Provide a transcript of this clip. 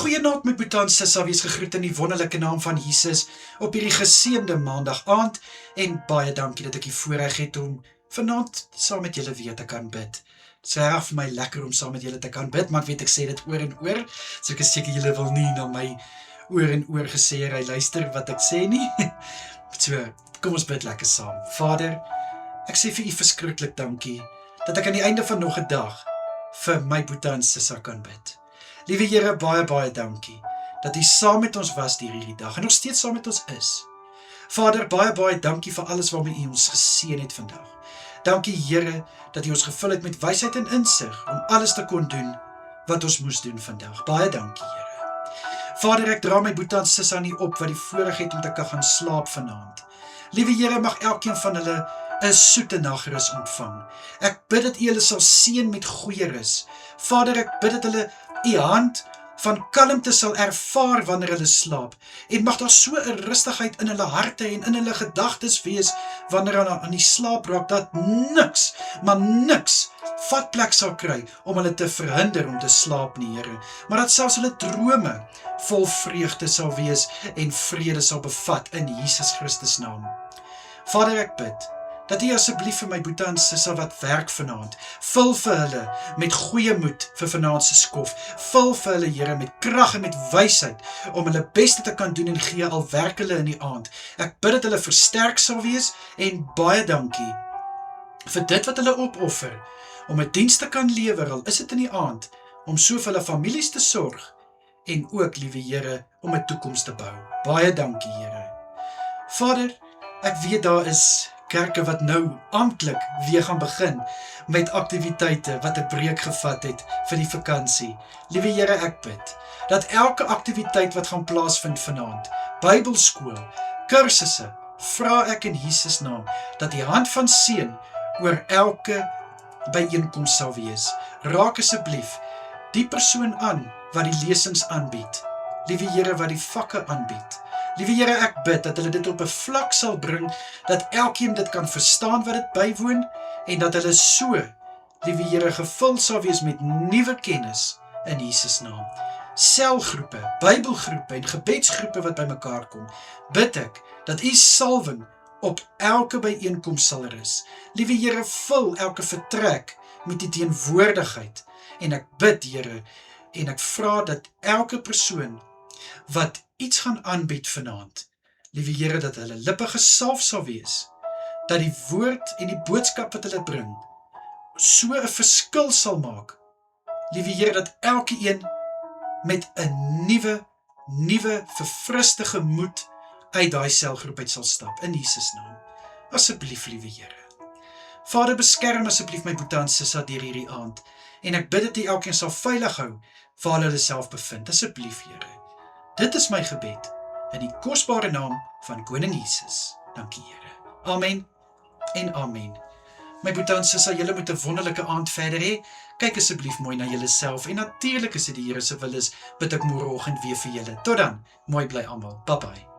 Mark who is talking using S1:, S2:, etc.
S1: Goeienaand my boetie en sissa, wees gegroet in die wonderlike naam van Jesus op hierdie geseënde maandag aand en baie dankie dat ek die voorreg het om vanaand saam met julle weer te kan bid. Dit is regtig vir my lekker om saam met julle te kan bid, maar ek weet ek sê dit oor en oor, so ek is seker julle wil nie na my oor en oor gesê hy luister wat ek sê nie. So, kom ons bid lekker saam. Vader, ek sê vir u verskriklik dankie dat ek aan die einde van nog 'n dag vir my boetie en sissa kan bid. Liewe Here, baie dankie dat u saam met ons was deur hierdie dag en nog steeds saam met ons is. Vader, baie dankie vir alles waarmee u ons geseën het vandag. Dankie Here dat u ons gevul het met wysheid en insig om alles te kon doen wat ons moes doen vandag. Baie dankie Here. Vader, ek dra my boetie en sissa nie op wat die voorreg het om te kan gaan slaap vanaand. Liewe Here, mag elkeen van hulle 'n soete nagrus ontvang. Ek bid dat u hulle sal seën met goeie rus. Vader, ek bid dat hulle u hand van kalmte sal ervaar wanneer hulle slaap, en mag daar so 'n rustigheid in hulle harte en in hulle gedagtes wees wanneer hulle aan die slaap raak, dat niks, maar niks vatplek sal kry om hulle te verhinder om te slaap nie, Here, maar dat selfs hulle drome vol vreugde sal wees en vrede sal bevat in Jesus Christus naam. Vader, ek bid dat u asseblief vir my boetie en sissa wat werk vanaand, vul vir hulle met goeie moed vir vanaand se skof, vul vir hulle Here met krag en met wysheid om hulle beste te kan doen en gee al werk hulle in die aand. Ek bid dat hulle versterk sal wees en baie dankie vir dit wat hulle opoffer om 'n diens te kan lewer, al is dit in die aand, om so vir hulle families te sorg en ook, liewe Here, om 'n toekoms te bou. Baie dankie Here. Vader, ek weet daar is kerke wat nou amptelik weer gaan begin met aktiwiteite wat 'n breek gevat het vir die vakansie. Liewe Here, ek bid dat elke aktiwiteit wat gaan plaasvind vanaand, Bybelskool, kursusse, vra ek in Jesus naam dat die hand van seën oor elke byeenkoms sal wees. Raak asseblief die persoon aan wat die lesings aanbied. Liewe Here, wat die vakke aanbied. Liewe Here, ek bid dat hulle dit op 'n vlak sal bring, dat elkeen dit kan verstaan wat dit bywoon, en dat hulle so, liewe Here, gevul sal wees met nuwe kennis in Jesus naam. Selgroepe, Bybelgroepe en gebedsgroepe wat by mekaar kom, bid ek dat u salwing op elke byeenkoms sal rus. Liewe Here, vul elke vertrek met die teenwoordigheid, en ek bid Here, en ek vra dat elke persoon wat iets gaan aanbied vanaand, liewe Here, dat hulle lippe gesalf sal wees, dat die woord en die boodskap wat hulle bring, so 'n verskil sal maak, liewe Here, dat elke een met 'n nuwe verfriste gemoed uit daai selgroep uit sal stap, in Jesus naam. Asseblief, liewe Here. Vader, beskerm asseblief my boetie en sissa deur hierdie aand, en ek bid dat u elkeen sal veilig hou waar hulle self bevind, asseblief Here. Dit is my gebed, in die kosbare naam van Koning Jesus. Dankie Here. Amen en amen. My boetie en sissa, julle moet 'n wonderlike aand verder hê. Kyk asseblief mooi na julle self, en natuurlik as dit die Here se wil is, bid ek môreoggend weer vir julle. Tot dan, mooi bly almal. Bye bye.